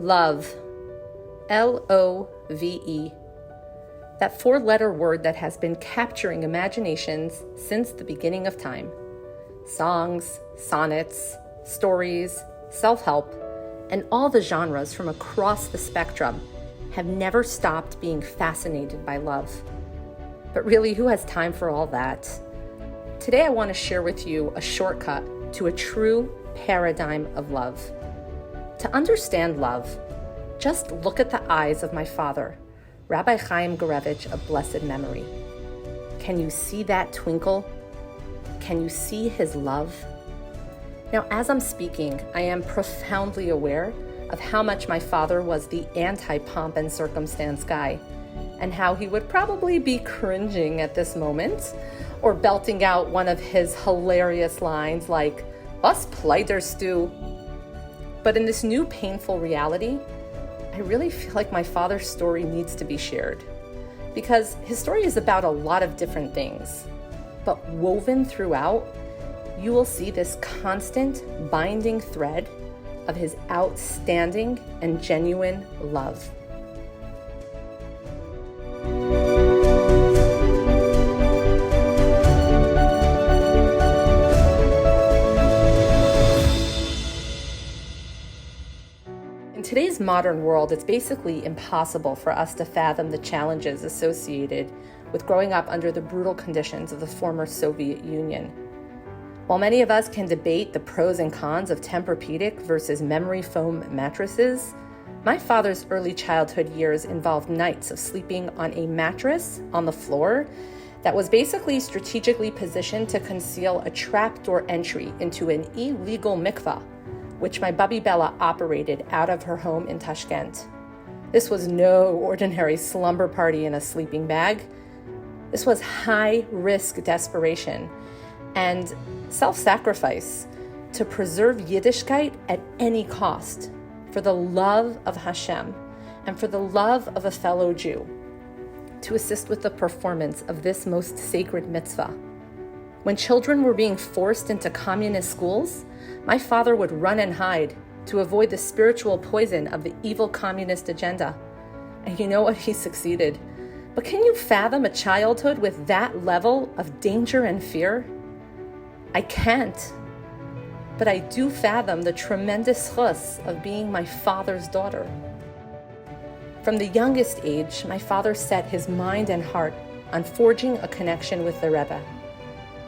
Love. Love. That four-letter word that has been capturing imaginations since the beginning of time. Songs, sonnets, stories, self-help, and all the genres from across the spectrum have never stopped being fascinated by love. But really, who has time for all that? Today I want to share with you a shortcut to a true paradigm of love. To understand love, just look at the eyes of my father, Rabbi Chaim Gurevitch of blessed memory. Can you see that twinkle? Can you see his love? Now, as I'm speaking, I am profoundly aware of how much my father was the anti-pomp and circumstance guy, and how he would probably be cringing at this moment, or belting out one of his hilarious lines like, "Was pleiterst du?" But in this new painful reality, I really feel like my father's story needs to be shared, because his story is about a lot of different things, but woven throughout, you will see this constant binding thread of his outstanding and genuine love. In today's modern world, it's basically impossible for us to fathom the challenges associated with growing up under the brutal conditions of the former Soviet Union. While many of us can debate the pros and cons of Tempur-Pedic versus memory foam mattresses, my father's early childhood years involved nights of sleeping on a mattress on the floor that was basically strategically positioned to conceal a trapdoor entry into an illegal mikvah, which my Babi Bella operated out of her home in Tashkent. This was no ordinary slumber party in a sleeping bag. This was high-risk desperation and self-sacrifice to preserve Yiddishkeit at any cost, for the love of Hashem and for the love of a fellow Jew, to assist with the performance of this most sacred mitzvah. When children were being forced into communist schools, my father would run and hide to avoid the spiritual poison of the evil communist agenda. And you know what? He succeeded. But can you fathom a childhood with that level of danger and fear? I can't. But I do fathom the tremendous chus of being my father's daughter. From the youngest age, my father set his mind and heart on forging a connection with the Rebbe.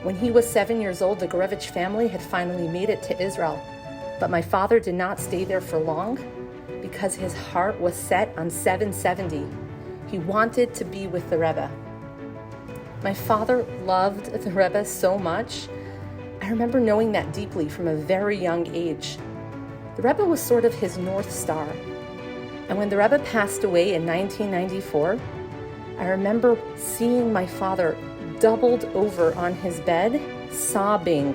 When he was 7 years old, the Gurevitch family had finally made it to Israel. But my father did not stay there for long because his heart was set on 770. He wanted to be with the Rebbe. My father loved the Rebbe so much. I remember knowing that deeply from a very young age. The Rebbe was sort of his North Star. And when the Rebbe passed away in 1994, I remember seeing my father doubled over on his bed, sobbing.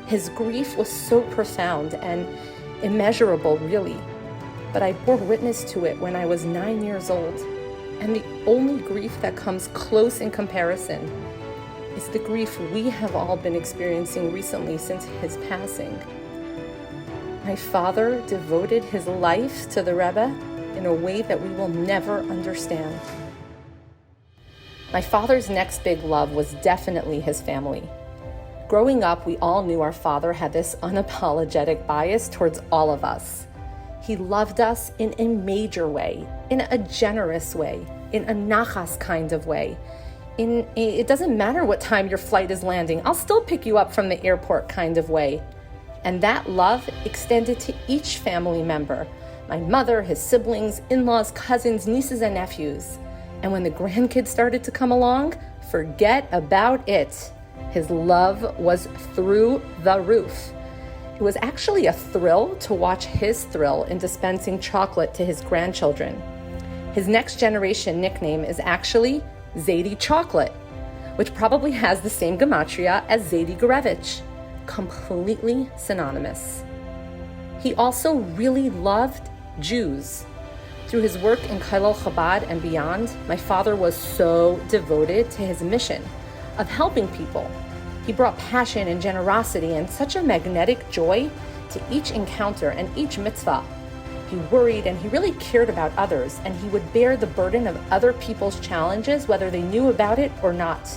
His grief was so profound and immeasurable, really. But I bore witness to it when I was 9 years old. And the only grief that comes close in comparison is the grief we have all been experiencing recently since his passing. My father devoted his life to the Rebbe in a way that we will never understand. My father's next big love was definitely his family. Growing up, we all knew our father had this unapologetic bias towards all of us. He loved us in a major way, in a generous way, in a nachas kind of way. It doesn't matter what time your flight is landing, I'll still pick you up from the airport kind of way. And that love extended to each family member, my mother, his siblings, in-laws, cousins, nieces, and nephews. And when the grandkids started to come along, forget about it. His love was through the roof. It was actually a thrill to watch his thrill in dispensing chocolate to his grandchildren. His next generation nickname is actually Zaidi Chocolate, which probably has the same gematria as Zaidi Gurevitch, completely synonymous. He also really loved Jews. Through his work in Colel Chabad and beyond, my father was so devoted to his mission of helping people. He brought passion and generosity and such a magnetic joy to each encounter and each mitzvah. He worried and he really cared about others, and he would bear the burden of other people's challenges, whether they knew about it or not.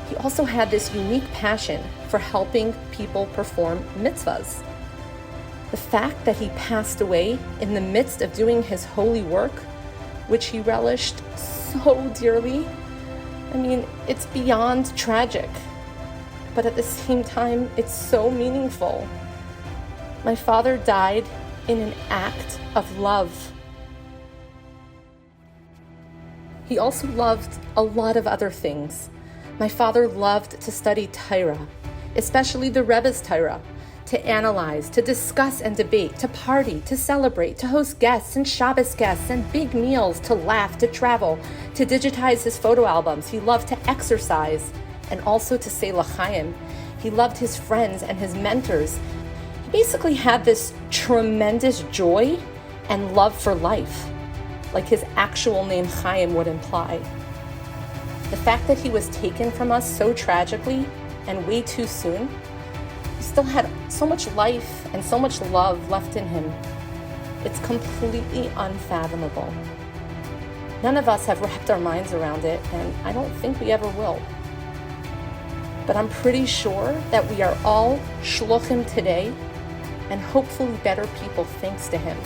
He also had this unique passion for helping people perform mitzvahs. The fact that he passed away in the midst of doing his holy work, which he relished so dearly, it's beyond tragic. But at the same time, it's so meaningful. My father died in an act of love. He also loved a lot of other things. My father loved to study Torah, especially the Rebbe's Torah, to analyze, to discuss and debate, to party, to celebrate, to host guests and Shabbos guests and big meals, to laugh, to travel, to digitize his photo albums. He loved to exercise and also to say l'chaim. He loved his friends and his mentors. He basically had this tremendous joy and love for life, like his actual name Chaim would imply. The fact that he was taken from us so tragically and way too soon, he still had so much life and so much love left in him. It's completely unfathomable. None of us have wrapped our minds around it, and I don't think we ever will. But I'm pretty sure that we are all Shloshim today, and hopefully better people thanks to him,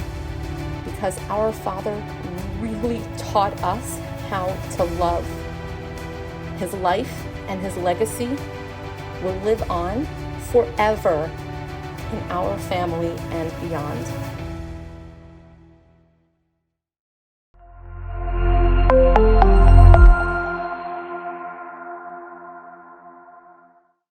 because our Father really taught us how to love. His life and his legacy will live on forever in our family and beyond.